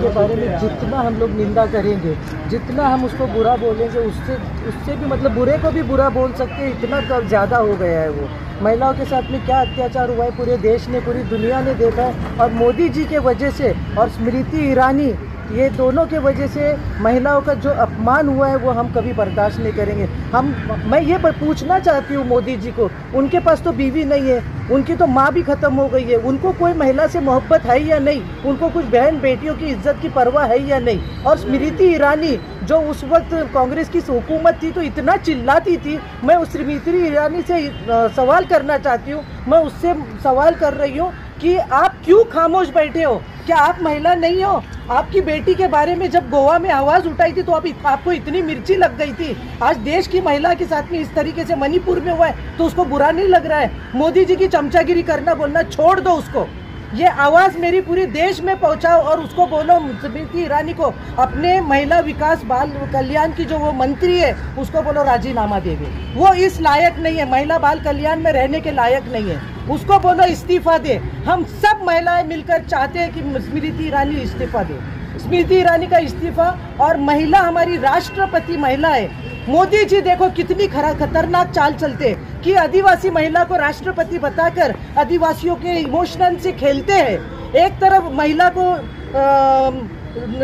के बारे में जितना हम लोग निंदा करेंगे, जितना हम उसको बुरा बोलेंगे, उससे भी मतलब बुरे को भी बुरा बोल सकते हैं, इतना ज़्यादा हो गया है वो। महिलाओं के साथ में क्या अत्याचार हुआ है पूरे देश ने, पूरी दुनिया ने देखा है। और मोदी जी के वजह से और स्मृति ईरानी, ये दोनों के वजह से महिलाओं का जो अपमान हुआ है वो हम कभी बर्दाश्त नहीं करेंगे। मैं ये पूछना चाहती हूँ मोदी जी को, उनके पास तो बीवी नहीं है, उनकी तो माँ भी खत्म हो गई है, उनको कोई महिला से मोहब्बत है या नहीं? उनको कुछ बहन बेटियों की इज्जत की परवाह है या नहीं? और स्मृति ईरानी जो उस वक्त कांग्रेस की हुकूमत थी तो इतना चिल्लाती थी, मैं उस स्मृति ईरानी से सवाल करना चाहती हूँ, मैं उससे सवाल कर रही हूँ कि आप क्यों खामोश बैठे हो? क्या आप महिला नहीं हो? आपकी बेटी के बारे में जब गोवा में आवाज़ उठाई थी तो आपको इतनी मिर्ची लग गई थी। आज देश की महिला के साथ में इस तरीके से मणिपुर में हुआ है तो उसको बुरा नहीं लग रहा है? मोदी जी की चमचागिरी करना बोलना छोड़ दो उसको। ये आवाज़ मेरी पूरे देश में पहुंचाओ और उसको बोलो स्मृति ईरानी को अपने महिला विकास बाल कल्याण की जो वो मंत्री है उसको बोलो राजीनामा देवे। वो इस लायक नहीं है, महिला बाल कल्याण में रहने के लायक नहीं है। उसको बोलो इस्तीफा दे। हम सब महिलाएं मिलकर चाहते हैं कि स्मृति ईरानी इस्तीफा दे। स्मृति ईरानी का इस्तीफा और महिला हमारी राष्ट्रपति महिला है। मोदी जी देखो कितनी खतरनाक चाल चलते कि आदिवासी महिला को राष्ट्रपति बताकर आदिवासियों के इमोशनल से खेलते हैं। एक तरफ महिला को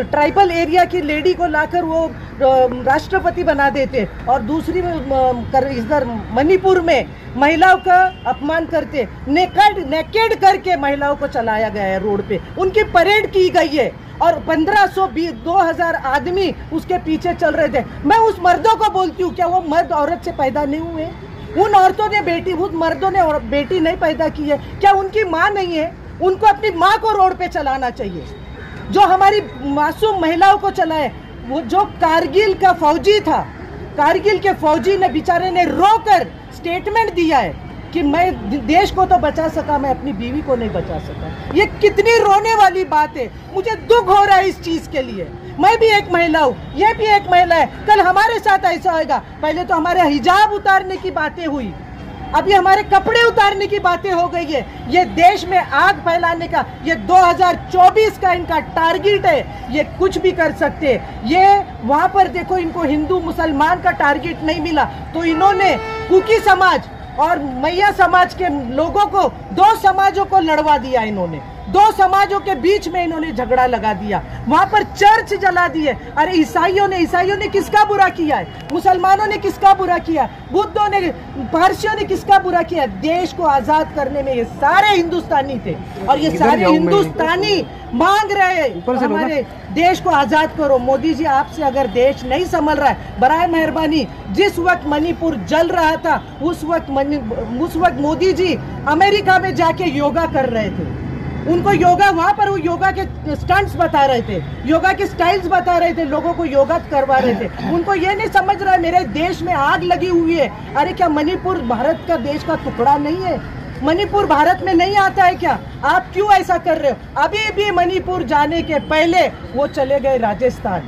ट्राइबल एरिया की लेडी को लाकर वो राष्ट्रपति बना देते और दूसरी इधर मणिपुर में महिलाओं का अपमान करते, नेकेड करके महिलाओं को चलाया गया है रोड पे, उनकी परेड की गई है और 1500-2000 आदमी उसके पीछे चल रहे थे। मैं उस मर्दों को बोलती हूँ, क्या वो मर्द औरत से पैदा नहीं हुए? उन औरतों ने बेटी, उन मर्दों ने बेटी नहीं पैदा की है? क्या उनकी माँ नहीं है? उनको अपनी माँ को रोड पे चलाना चाहिए। जो हमारी मासूम महिलाओं को चलाए, वो जो कारगिल का फौजी था, कारगिल के फौजी ने बेचारे ने रोकर स्टेटमेंट दिया है कि मैं देश को तो बचा सका, मैं अपनी बीवी को नहीं बचा सका। ये कितनी रोने वाली बात है। मुझे दुख हो रहा है इस चीज के लिए। मैं भी एक महिला हूँ, ये भी एक महिला है। कल हमारे साथ ऐसा होगा। पहले तो हमारे हिजाब उतारने की बातें हुई, अभी हमारे कपड़े उतारने की बातें हो गई है। ये देश में आग फैलाने का, ये 2024 का इनका टारगेट है। ये कुछ भी कर सकते। ये वहां पर देखो, इनको हिंदू मुसलमान का टारगेट नहीं मिला तो इन्होंने कुकी समाज और मैया समाज के लोगों को, दो समाजों को लड़वा दिया इन्होंने। दो समाजों के बीच में इन्होंने झगड़ा लगा दिया, वहां पर चर्च जला दिए। अरे ईसाइयों ने किसका बुरा किया है? मुसलमानों ने किसका बुरा किया? बुद्धों ने, पारसियों ने किसका बुरा किया? देश को आजाद करने में ये सारे हिंदुस्तानी थे और ये सारे हिंदुस्तानी मांग रहे हैं हमारे देश को आजाद करो। मोदी जी, आपसे अगर देश नहीं संभल रहा है, बराए मेहरबानी, जिस वक्त मणिपुर जल रहा था उस वक्त मोदी जी अमेरिका में जाके योगा कर रहे थे। उनको योगा, वहां पर वो योगा के स्टंट्स बता रहे थे, योगा के स्टाइल्स बता रहे थे, लोगों को योगा करवा रहे थे। उनको ये नहीं समझ रहा है मेरे देश में आग लगी हुई है। अरे क्या मणिपुर भारत का देश का टुकड़ा नहीं है? मणिपुर भारत में नहीं आता है क्या? आप क्यों ऐसा कर रहे हो? अभी भी मणिपुर जाने के पहले वो चले गए राजस्थान।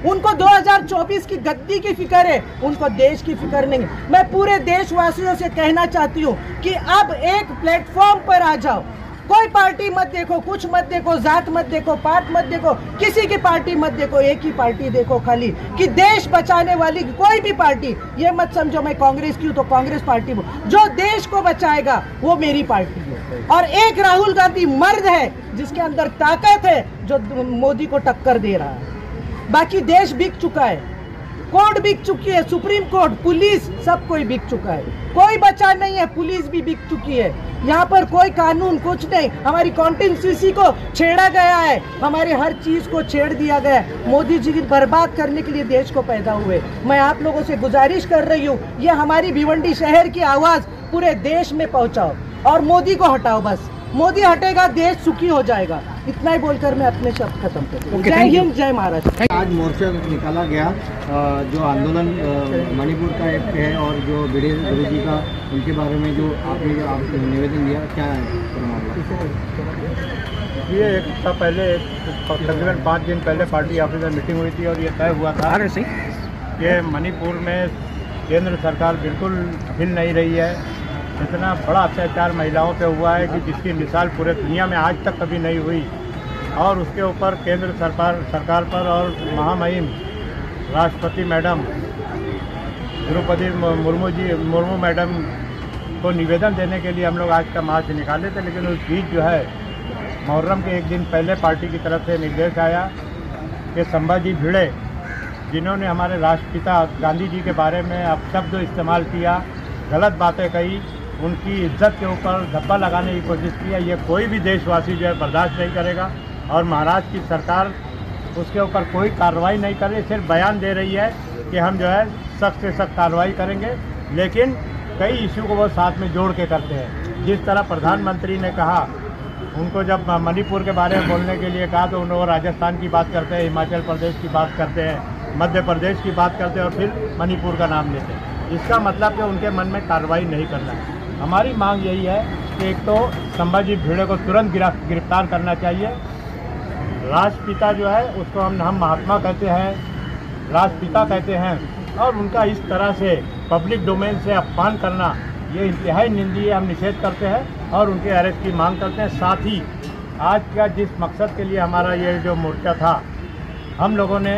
उनको 2024 की गद्दी की फिक्र है, उनको देश की फिक्र नहीं है। मैं पूरे देशवासियों से कहना चाहती हूँ कि अब एक प्लेटफॉर्म पर आ जाओ। कोई पार्टी मत देखो, कुछ मत देखो, जात मत देखो, पात मत देखो, किसी की पार्टी मत देखो, एक ही पार्टी देखो खाली कि देश बचाने वाली कोई भी पार्टी। ये मत समझो मैं कांग्रेस की हूँ तो कांग्रेस पार्टी हूँ। जो देश को बचाएगा वो मेरी पार्टी है। और एक राहुल गांधी मर्द है जिसके अंदर ताकत है, जो मोदी को टक्कर दे रहा है। बाकी देश बिक चुका है, कोर्ट बिक चुकी है, सुप्रीम कोर्ट, पुलिस, सब कोई बिक चुका है। कोई बचा नहीं है, पुलिस भी बिक चुकी है। यहाँ पर कोई कानून कुछ नहीं। हमारी कॉन्स्टिट्यूंसी को छेड़ा गया है, हमारे हर चीज को छेड़ दिया गया है। मोदी जी की बर्बाद करने के लिए देश को पैदा हुए। मैं आप लोगों से गुजारिश कर रही हूँ, ये हमारी भिवंडी शहर की आवाज पूरे देश में पहुँचाओ और मोदी को हटाओ। बस मोदी हटेगा, देश सुखी हो जाएगा। इतना ही बोलकर मैं अपने शब्द खत्म करती हूँ। जय हिंद, जय महाराष्ट्र। आज मोर्चा निकाला गया, जो आंदोलन मणिपुर का एक है और जो बीडी गुरु जी का, उनके बारे में जो आपने निवेदन दिया, क्या है? ये एक हफ्ता पहले, तकरीबन 5 दिन पहले पार्टी ऑफिस में मीटिंग हुई थी और ये तय हुआ था कि मणिपुर में केंद्र सरकार बिल्कुल हिल नहीं रही है। इतना बड़ा अत्याचार महिलाओं पे हुआ है कि जिसकी मिसाल पूरे दुनिया में आज तक कभी नहीं हुई। और उसके ऊपर केंद्र सरकार पर और महामहिम राष्ट्रपति मैडम द्रौपदी मुर्मू मैडम को निवेदन देने के लिए हम लोग आज का मार्च निकाले थे। लेकिन उस बीच जो है मुहर्रम के एक दिन पहले पार्टी की तरफ से निर्देश आया कि संभाजी भिड़े, जिन्होंने हमारे राष्ट्रपिता गांधी जी के बारे में अपशब्द इस्तेमाल किया, गलत बातें कही, उनकी इज्जत के ऊपर धब्बा लगाने की कोशिश की है, ये कोई भी देशवासी जो है बर्दाश्त नहीं करेगा। और महाराष्ट्र की सरकार उसके ऊपर कोई कार्रवाई नहीं कर रही, सिर्फ बयान दे रही है कि हम जो है सख्त से सख्त कार्रवाई करेंगे, लेकिन कई इशू को वो साथ में जोड़ के करते हैं। जिस तरह प्रधानमंत्री ने कहा, उनको जब मणिपुर के बारे में बोलने के लिए कहा तो उन्होंने राजस्थान की बात करते हैं, हिमाचल प्रदेश की बात करते हैं, मध्य प्रदेश की बात करते हैं और फिर मणिपुर का नाम लेते हैं। इसका मतलब कि उनके मन में कार्रवाई नहीं करना है। हमारी मांग यही है कि एक तो संभाजी भिड़े को तुरंत गिरफ्तार करना चाहिए। राष्ट्रपिता जो है उसको हम महात्मा कहते हैं, राष्ट्रपिता कहते हैं, और उनका इस तरह से पब्लिक डोमेन से अपमान करना ये इंतहाई निंदनीय, हम निषेध करते हैं और उनके अरेस्ट की मांग करते हैं। साथ ही आज का जिस मकसद के लिए हमारा ये जो मोर्चा था, हम लोगों ने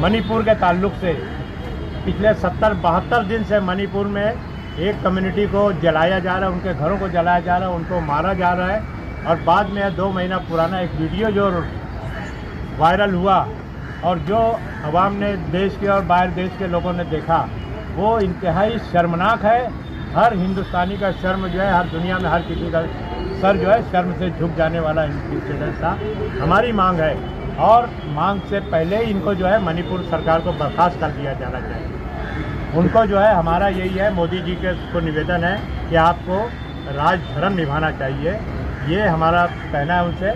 मणिपुर के ताल्लुक से पिछले 70-72 दिन से मणिपुर में एक कम्युनिटी को जलाया जा रहा है, उनके घरों को जलाया जा रहा है, उनको मारा जा रहा है। और बाद में 2 महीना पुराना एक वीडियो जो वायरल हुआ और जो अवाम ने, देश के और बाहर देश के लोगों ने देखा, वो इंतहाई शर्मनाक है। हर हिंदुस्तानी का शर्म जो है, हर दुनिया में हर किसी का सर जो है शर्म से झुक जाने वाला इंसिडेंट था। हमारी मांग है, और मांग से पहले ही इनको जो है मणिपुर सरकार को बर्खास्त कर दिया जाना चाहिए। उनको जो है, हमारा यही है, मोदी जी के को निवेदन है कि आपको राजधर्म निभाना चाहिए, ये हमारा कहना है उनसे।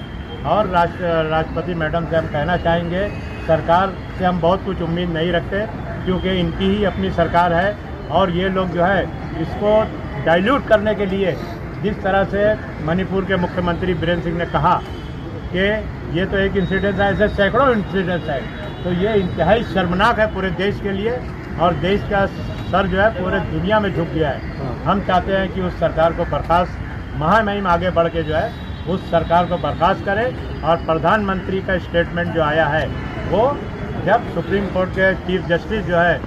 और राष्ट्रपति मैडम से हम कहना चाहेंगे, सरकार से हम बहुत कुछ उम्मीद नहीं रखते, क्योंकि इनकी ही अपनी सरकार है और ये लोग जो है इसको डाइल्यूट करने के लिए, जिस तरह से मणिपुर के मुख्यमंत्री बीरेंद्र सिंह ने कहा कि ये तो एक इंसिडेंट है, ऐसे सैकड़ों इंसिडेंट्स है, तो ये इंतहाई शर्मनाक है पूरे देश के लिए, और देश का सर जो है पूरे दुनिया में झुक गया है। हम चाहते हैं कि उस सरकार को बर्खास्त, महामहिम आगे बढ़ के जो है उस सरकार को बर्खास्त करें। और प्रधानमंत्री का स्टेटमेंट जो आया है, वो जब सुप्रीम कोर्ट के चीफ जस्टिस जो है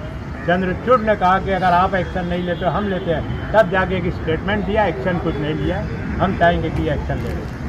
चंद्रचूड़ ने कहा कि अगर आप एक्शन नहीं लेते हम लेते हैं, तब जाके एक स्टेटमेंट दिया, एक्शन कुछ नहीं लिया। हम चाहेंगे कि ये एक्शन ले लें।